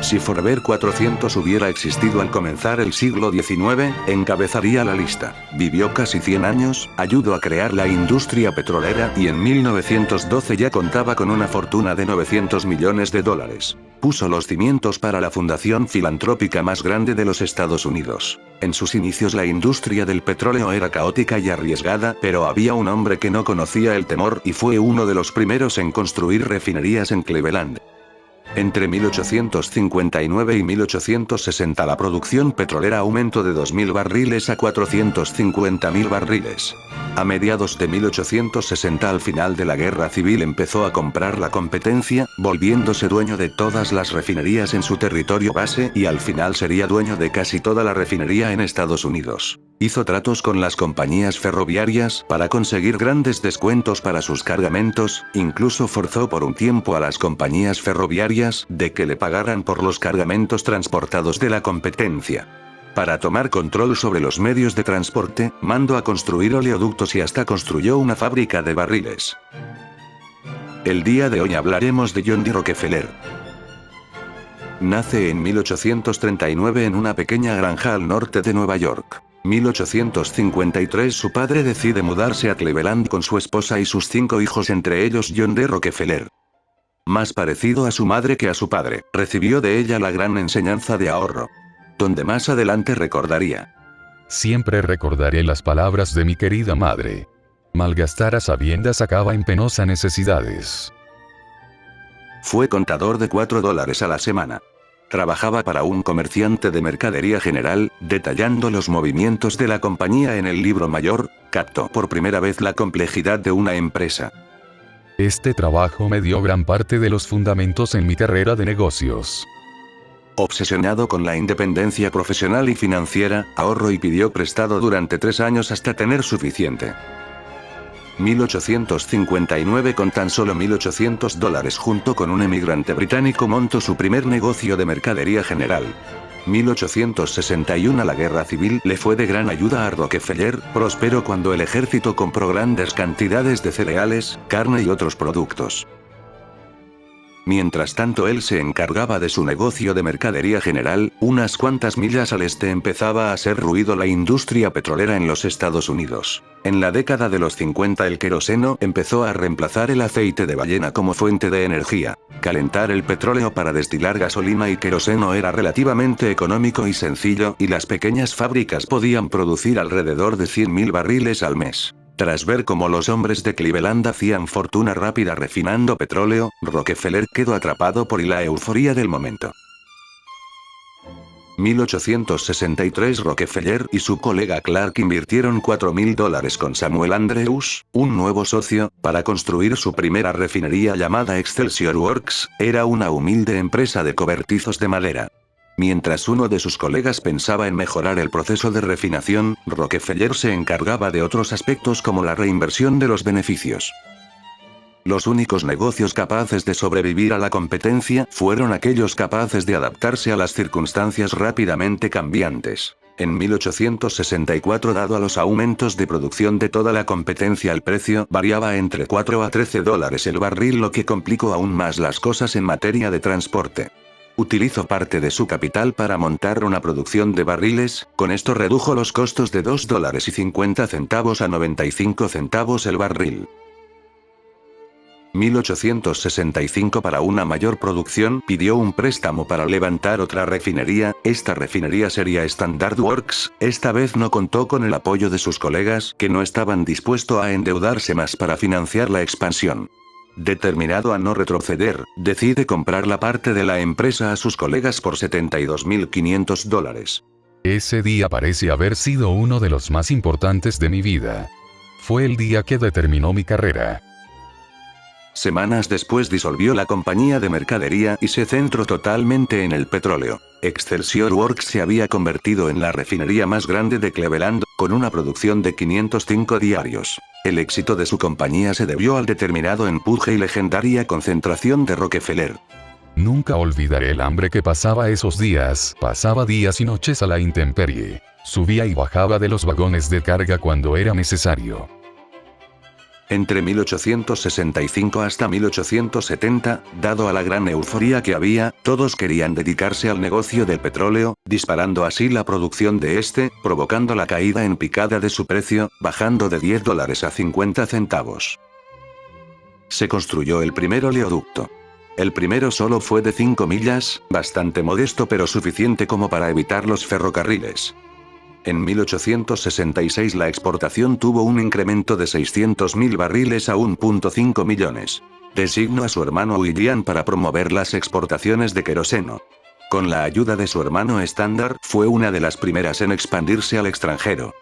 Si Forever 400 hubiera existido al comenzar el siglo XIX, encabezaría la lista. Vivió casi 100 años, ayudó a crear la industria petrolera y en 1912 ya contaba con una fortuna de $900 millones. Puso los cimientos para la fundación filantrópica más grande de los Estados Unidos. En sus inicios la industria del petróleo era caótica y arriesgada, pero había un hombre que no conocía el temor y fue uno de los primeros en construir refinerías en Cleveland. Entre 1859 y 1860 la producción petrolera aumentó de 2.000 barriles a 450.000 barriles. A mediados de 1860 al final de la guerra civil empezó a comprar la competencia, volviéndose dueño de todas las refinerías en su territorio base y al final sería dueño de casi toda la refinería en Estados Unidos. Hizo tratos con las compañías ferroviarias para conseguir grandes descuentos para sus cargamentos, incluso forzó por un tiempo a las compañías ferroviarias de que le pagaran por los cargamentos transportados de la competencia. Para tomar control sobre los medios de transporte, mandó a construir oleoductos y hasta construyó una fábrica de barriles. El día de hoy hablaremos de John D. Rockefeller. Nace en 1839 en una pequeña granja al norte de Nueva York. 1853 su padre decide mudarse a Cleveland con su esposa y sus 5 hijos, entre ellos John D. Rockefeller. Más parecido a su madre que a su padre, recibió de ella la gran enseñanza de ahorro, donde más adelante recordaría: siempre recordaré las palabras de mi querida madre. Malgastar a sabiendas acaba en penosas necesidades. Fue contador de $4 a la semana. Trabajaba para un comerciante de mercadería general, detallando los movimientos de la compañía en el libro mayor. Captó por primera vez la complejidad de una empresa. Este trabajo me dio gran parte de los fundamentos en mi carrera de negocios. Obsesionado con la independencia profesional y financiera, ahorró y pidió prestado durante 3 años hasta tener suficiente. 1859 con tan solo $1.800 junto con un emigrante británico montó su primer negocio de mercadería general. 1861 la guerra civil le fue de gran ayuda a Rockefeller, prosperó cuando el ejército compró grandes cantidades de cereales, carne y otros productos. Mientras tanto él se encargaba de su negocio de mercadería general, unas cuantas millas al este empezaba a hacer ruido la industria petrolera en los Estados Unidos. En la década de los 50 el queroseno empezó a reemplazar el aceite de ballena como fuente de energía. Calentar el petróleo para destilar gasolina y queroseno era relativamente económico y sencillo, y las pequeñas fábricas podían producir alrededor de 100.000 barriles al mes. Tras ver cómo los hombres de Cleveland hacían fortuna rápida refinando petróleo, Rockefeller quedó atrapado por la euforia del momento. 1863 Rockefeller y su colega Clark invirtieron $4.000 con Samuel Andrews, un nuevo socio, para construir su primera refinería llamada Excelsior Works. Era una humilde empresa de cobertizos de madera. Mientras uno de sus colegas pensaba en mejorar el proceso de refinación, Rockefeller se encargaba de otros aspectos como la reinversión de los beneficios. Los únicos negocios capaces de sobrevivir a la competencia fueron aquellos capaces de adaptarse a las circunstancias rápidamente cambiantes. En 1864, dado a los aumentos de producción de toda la competencia, el precio variaba entre $4 a $13 el barril, lo que complicó aún más las cosas en materia de transporte. Utilizó parte de su capital para montar una producción de barriles, con esto redujo los costos de $2.50 a 95 centavos el barril. 1865 para una mayor producción pidió un préstamo para levantar otra refinería. Esta refinería sería Standard Works. Esta vez no contó con el apoyo de sus colegas, que no estaban dispuestos a endeudarse más para financiar la expansión. Determinado a no retroceder, decide comprar la parte de la empresa a sus colegas por $72.500. Ese día parece haber sido uno de los más importantes de mi vida. Fue el día que determinó mi carrera. Semanas después disolvió la compañía de mercadería y se centró totalmente en el petróleo. Excelsior Works se había convertido en la refinería más grande de Cleveland, con una producción de 505 diarios. El éxito de su compañía se debió al determinado empuje y legendaria concentración de Rockefeller. Nunca olvidaré el hambre que pasaba esos días. Pasaba días y noches a la intemperie. Subía y bajaba de los vagones de carga cuando era necesario. Entre 1865 hasta 1870, dado a la gran euforia que había, todos querían dedicarse al negocio del petróleo, disparando así la producción de este, provocando la caída en picada de su precio, bajando de $10 a 50 centavos. Se construyó el primer oleoducto. El primero solo fue de 5 millas, bastante modesto pero suficiente como para evitar los ferrocarriles. En 1866 la exportación tuvo un incremento de 600.000 barriles a 1.5 millones. Designó a su hermano William para promover las exportaciones de queroseno. Con la ayuda de su hermano Standard, fue una de las primeras en expandirse al extranjero.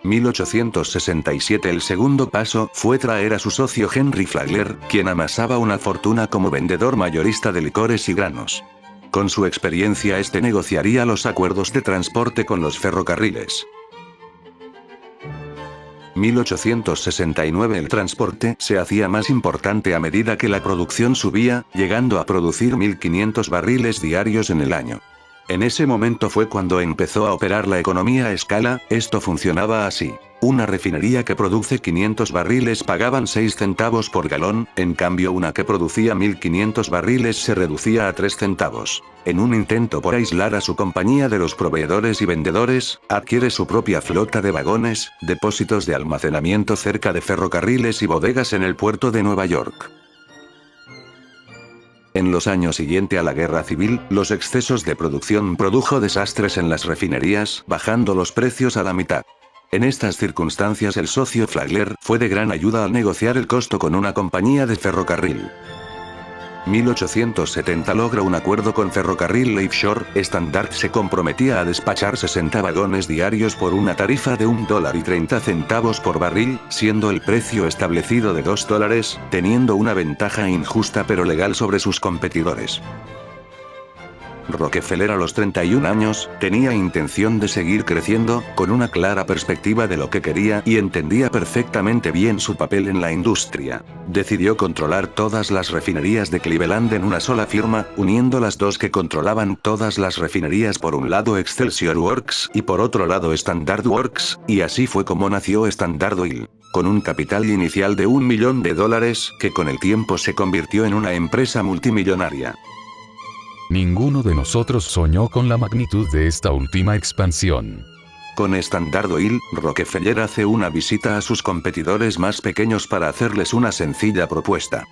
1867 El segundo paso fue traer a su socio Henry Flagler, quien amasaba una fortuna como vendedor mayorista de licores y granos. Con su experiencia este negociaría los acuerdos de transporte con los ferrocarriles. 1869 El transporte se hacía más importante a medida que la producción subía, llegando a producir 1.500 barriles diarios en el año. En ese momento fue cuando empezó a operar la economía a escala. Esto funcionaba así. Una refinería que produce 500 barriles pagaban 6 centavos por galón, en cambio una que producía 1.500 barriles se reducía a 3 centavos. En un intento por aislar a su compañía de los proveedores y vendedores, adquiere su propia flota de vagones, depósitos de almacenamiento cerca de ferrocarriles y bodegas en el puerto de Nueva York. En los años siguientes a la guerra civil, los excesos de producción produjo desastres en las refinerías, bajando los precios a la mitad. En estas circunstancias el socio Flagler fue de gran ayuda al negociar el costo con una compañía de ferrocarril. 1870 logra un acuerdo con Ferrocarril Lakeshore. Standard se comprometía a despachar 60 vagones diarios por una tarifa de $1.30 por barril, siendo el precio establecido de $2, teniendo una ventaja injusta pero legal sobre sus competidores. Rockefeller a los 31 años, tenía intención de seguir creciendo, con una clara perspectiva de lo que quería y entendía perfectamente bien su papel en la industria. Decidió controlar todas las refinerías de Cleveland en una sola firma, uniendo las dos que controlaban todas las refinerías, por un lado Excelsior Works y por otro lado Standard Works, y así fue como nació Standard Oil. Con un capital inicial de $1 millón, que con el tiempo se convirtió en una empresa multimillonaria. Ninguno de nosotros soñó con la magnitud de esta última expansión. Con Standard Oil, Rockefeller hace una visita a sus competidores más pequeños para hacerles una sencilla propuesta.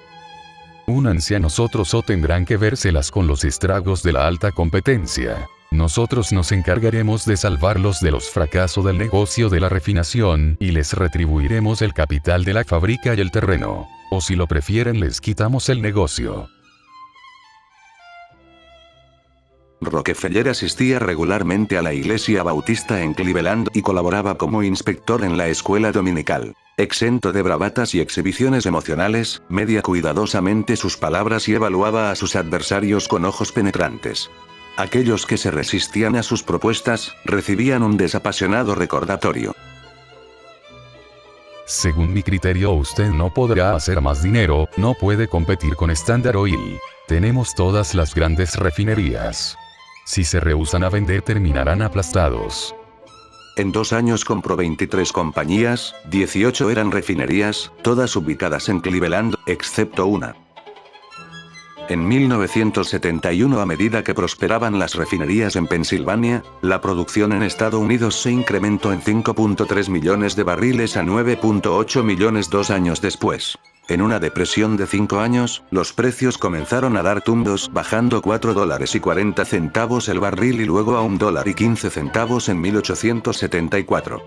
Únanse a nosotros o tendrán que vérselas con los estragos de la alta competencia. Nosotros nos encargaremos de salvarlos de los fracasos del negocio de la refinación y les retribuiremos el capital de la fábrica y el terreno. O si lo prefieren, les quitamos el negocio. Rockefeller asistía regularmente a la iglesia bautista en Cleveland y colaboraba como inspector en la escuela dominical. Exento de bravatas y exhibiciones emocionales, medía cuidadosamente sus palabras y evaluaba a sus adversarios con ojos penetrantes. Aquellos que se resistían a sus propuestas, recibían un desapasionado recordatorio. Según mi criterio, usted no podrá hacer más dinero, no puede competir con Standard Oil. Tenemos todas las grandes refinerías. Si se rehúsan a vender, terminarán aplastados. En 2 años compró 23 compañías, 18 eran refinerías, todas ubicadas en Cleveland, excepto una. En 1971, a medida que prosperaban las refinerías en Pensilvania, la producción en Estados Unidos se incrementó en 5.3 millones de barriles a 9.8 millones 2 años después. En una depresión de 5 años, los precios comenzaron a dar tumbos, bajando $4.40 el barril y luego a $1.15 en 1874.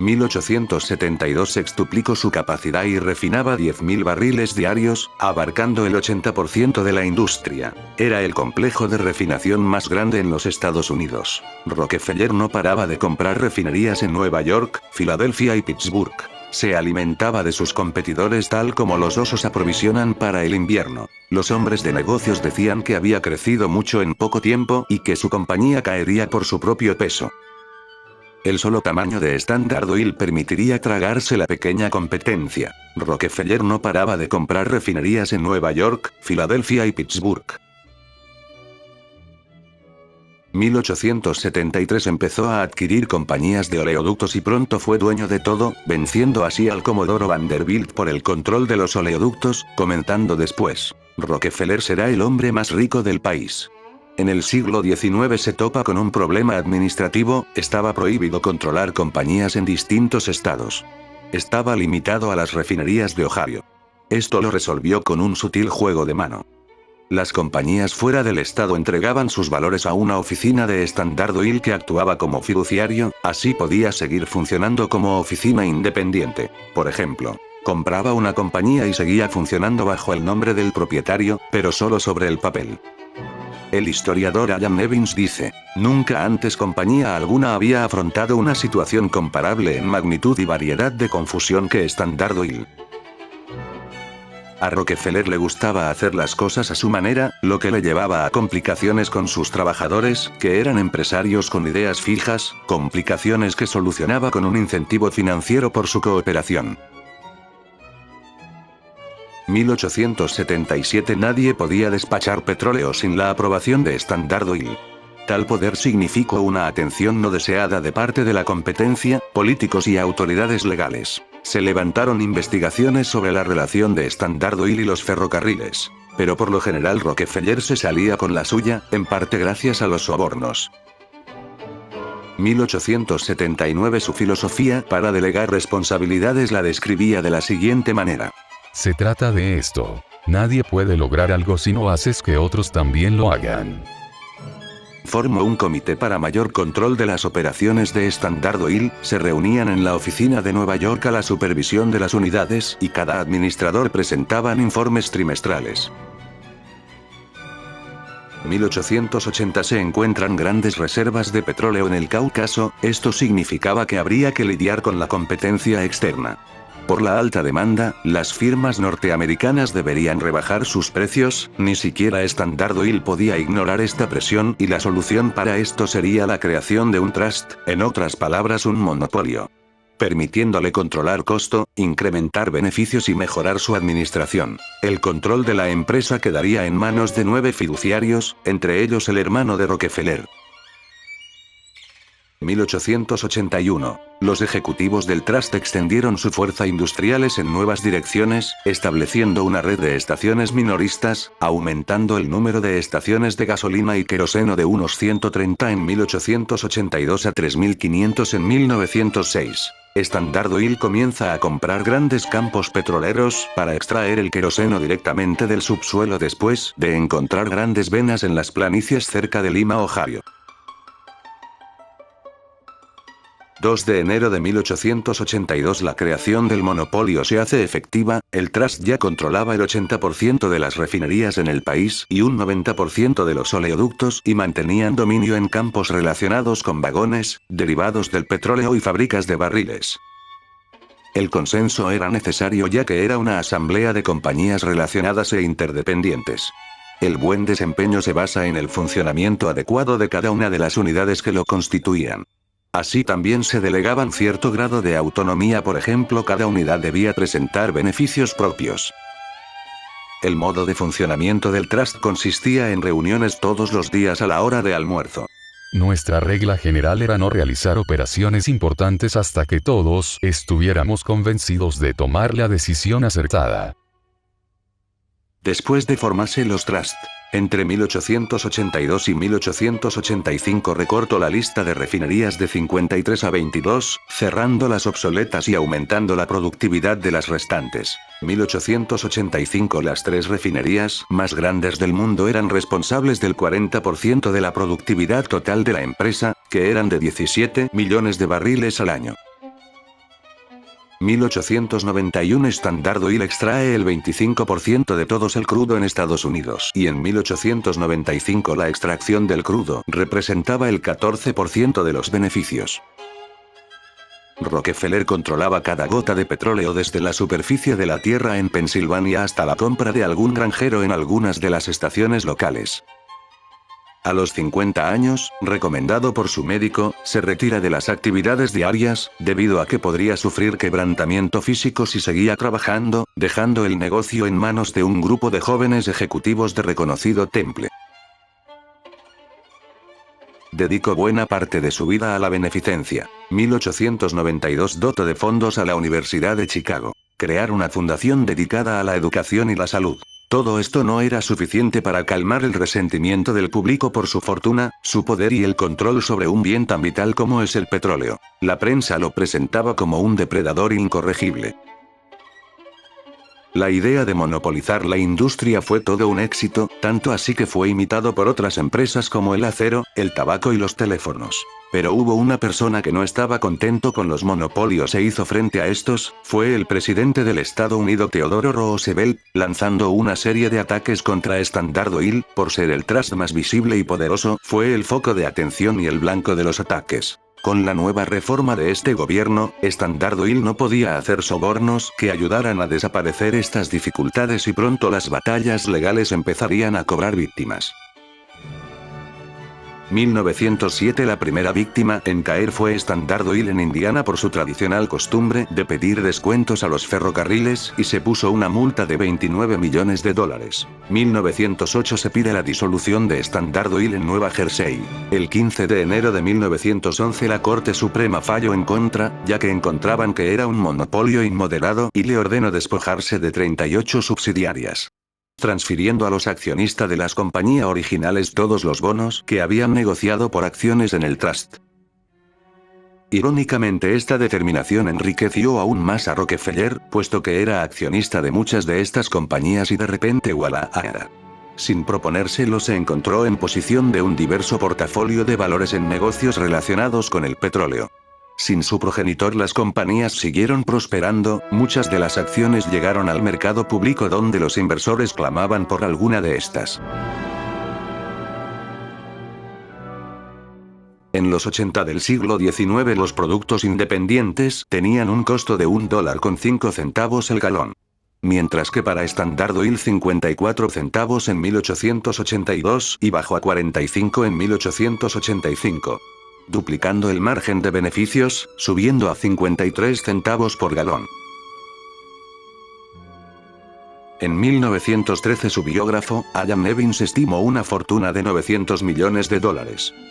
1872 sextuplicó su capacidad y refinaba 10.000 barriles diarios, abarcando el 80% de la industria. Era el complejo de refinación más grande en los Estados Unidos. Rockefeller no paraba de comprar refinerías en Nueva York, Filadelfia y Pittsburgh. Se alimentaba de sus competidores tal como los osos aprovisionan para el invierno. Los hombres de negocios decían que había crecido mucho en poco tiempo y que su compañía caería por su propio peso. El solo tamaño de Standard Oil permitiría tragarse la pequeña competencia. Rockefeller no paraba de comprar refinerías en Nueva York, Filadelfia y Pittsburgh. 1873 empezó a adquirir compañías de oleoductos y pronto fue dueño de todo, venciendo así al Comodoro Vanderbilt por el control de los oleoductos, comentando después: Rockefeller será el hombre más rico del país. En el siglo XIX se topa con un problema administrativo, estaba prohibido controlar compañías en distintos estados. Estaba limitado a las refinerías de Ohio. Esto lo resolvió con un sutil juego de mano. Las compañías fuera del estado entregaban sus valores a una oficina de Standard Oil que actuaba como fiduciario, así podía seguir funcionando como oficina independiente. Por ejemplo, compraba una compañía y seguía funcionando bajo el nombre del propietario, pero solo sobre el papel. El historiador Alan Evans dice: nunca antes compañía alguna había afrontado una situación comparable en magnitud y variedad de confusión que Standard Oil. A Rockefeller le gustaba hacer las cosas a su manera, lo que le llevaba a complicaciones con sus trabajadores, que eran empresarios con ideas fijas, complicaciones que solucionaba con un incentivo financiero por su cooperación. 1877 Nadie podía despachar petróleo sin la aprobación de Standard Oil. Tal poder significó una atención no deseada de parte de la competencia, políticos y autoridades legales. Se levantaron investigaciones sobre la relación de Standard Oil y los ferrocarriles. Pero por lo general Rockefeller se salía con la suya, en parte gracias a los sobornos. 1879 Su filosofía para delegar responsabilidades la describía de la siguiente manera: Se trata de esto. Nadie puede lograr algo si no haces que otros también lo hagan. Formó un comité para mayor control de las operaciones de Standard Oil, se reunían en la oficina de Nueva York a la supervisión de las unidades y cada administrador presentaban informes trimestrales. 1880 Se encuentran grandes reservas de petróleo en el Cáucaso, esto significaba que habría que lidiar con la competencia externa. Por la alta demanda, las firmas norteamericanas deberían rebajar sus precios, ni siquiera Standard Oil podía ignorar esta presión y la solución para esto sería la creación de un trust, en otras palabras un monopolio. Permitiéndole controlar costo, incrementar beneficios y mejorar su administración. El control de la empresa quedaría en manos de 9 fiduciarios, entre ellos el hermano de Rockefeller. 1881. Los ejecutivos del Trust extendieron su fuerza industriales en nuevas direcciones, estableciendo una red de estaciones minoristas, aumentando el número de estaciones de gasolina y queroseno de unos 130 en 1882 a 3.500 en 1906. Standard Oil comienza a comprar grandes campos petroleros para extraer el queroseno directamente del subsuelo después de encontrar grandes venas en las planicies cerca de Lima, Ohio. 2 de enero de 1882 La creación del monopolio se hace efectiva, el Trust ya controlaba el 80% de las refinerías en el país y un 90% de los oleoductos y mantenían dominio en campos relacionados con vagones, derivados del petróleo y fábricas de barriles. El consenso era necesario ya que era una asamblea de compañías relacionadas e interdependientes. El buen desempeño se basa en el funcionamiento adecuado de cada una de las unidades que lo constituían. Así también se delegaban cierto grado de autonomía, por ejemplo, cada unidad debía presentar beneficios propios. El modo de funcionamiento del Trust consistía en reuniones todos los días a la hora de almuerzo. Nuestra regla general era no realizar operaciones importantes hasta que todos estuviéramos convencidos de tomar la decisión acertada. Después de formarse los Trust, entre 1882 y 1885 recortó la lista de refinerías de 53 a 22, cerrando las obsoletas y aumentando la productividad de las restantes. 1885 Las 3 refinerías más grandes del mundo eran responsables del 40% de la productividad total de la empresa, que eran de 17 millones de barriles al año. 1891 Standard Oil extrae el 25% de todo el crudo en Estados Unidos y en 1895 la extracción del crudo representaba el 14% de los beneficios. Rockefeller controlaba cada gota de petróleo desde la superficie de la tierra en Pensilvania hasta la compra de algún granjero en algunas de las estaciones locales. A los 50 años, recomendado por su médico, se retira de las actividades diarias, debido a que podría sufrir quebrantamiento físico si seguía trabajando, dejando el negocio en manos de un grupo de jóvenes ejecutivos de reconocido temple. Dedicó buena parte de su vida a la beneficencia. 1892 dotó de fondos a la Universidad de Chicago. Crear una fundación dedicada a la educación y la salud. Todo esto no era suficiente para calmar el resentimiento del público por su fortuna, su poder y el control sobre un bien tan vital como es el petróleo. La prensa lo presentaba como un depredador incorregible. La idea de monopolizar la industria fue todo un éxito, tanto así que fue imitado por otras empresas como el acero, el tabaco y los teléfonos. Pero hubo una persona que no estaba contento con los monopolios e hizo frente a estos, fue el presidente del Estados Unidos Theodore Roosevelt, lanzando una serie de ataques contra Standard Oil, por ser el trust más visible y poderoso, fue el foco de atención y el blanco de los ataques. Con la nueva reforma de este gobierno, Standard Oil no podía hacer sobornos que ayudaran a desaparecer estas dificultades y pronto las batallas legales empezarían a cobrar víctimas. 1907 La primera víctima en caer fue Standard Oil en Indiana por su tradicional costumbre de pedir descuentos a los ferrocarriles y se puso una multa de $29 millones. 1908 se pide la disolución de Standard Oil en Nueva Jersey. El 15 de enero de 1911 la Corte Suprema falló en contra, ya que encontraban que era un monopolio inmoderado y le ordenó despojarse de 38 subsidiarias, transfiriendo a los accionistas de las compañías originales todos los bonos que habían negociado por acciones en el trust. Irónicamente, esta determinación enriqueció aún más a Rockefeller, puesto que era accionista de muchas de estas compañías y de repente voilà. Sin proponérselo se encontró en posición de un diverso portafolio de valores en negocios relacionados con el petróleo. Sin su progenitor las compañías siguieron prosperando, muchas de las acciones llegaron al mercado público donde los inversores clamaban por alguna de estas. En los 80 del siglo XIX los productos independientes tenían un costo de $1.05 el galón. Mientras que para Standard Oil 54 centavos en 1882 y bajó a 45 en 1885. Duplicando el margen de beneficios, subiendo a 53 centavos por galón. En 1913 su biógrafo, Ian Evans estimó una fortuna de $900 millones.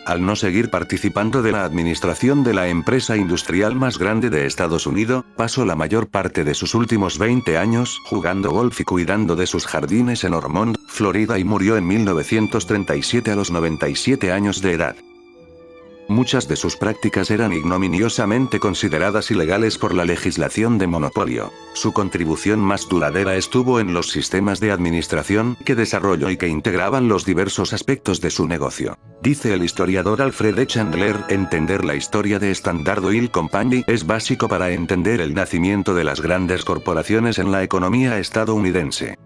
Al no seguir participando de la administración de la empresa industrial más grande de Estados Unidos, pasó la mayor parte de sus últimos 20 años jugando golf y cuidando de sus jardines en Ormond, Florida y murió en 1937 a los 97 años de edad. Muchas de sus prácticas eran ignominiosamente consideradas ilegales por la legislación de monopolio. Su contribución más duradera estuvo en los sistemas de administración que desarrolló y que integraban los diversos aspectos de su negocio. Dice el historiador Alfred E. Chandler, entender la historia de Standard Oil Company es básico para entender el nacimiento de las grandes corporaciones en la economía estadounidense.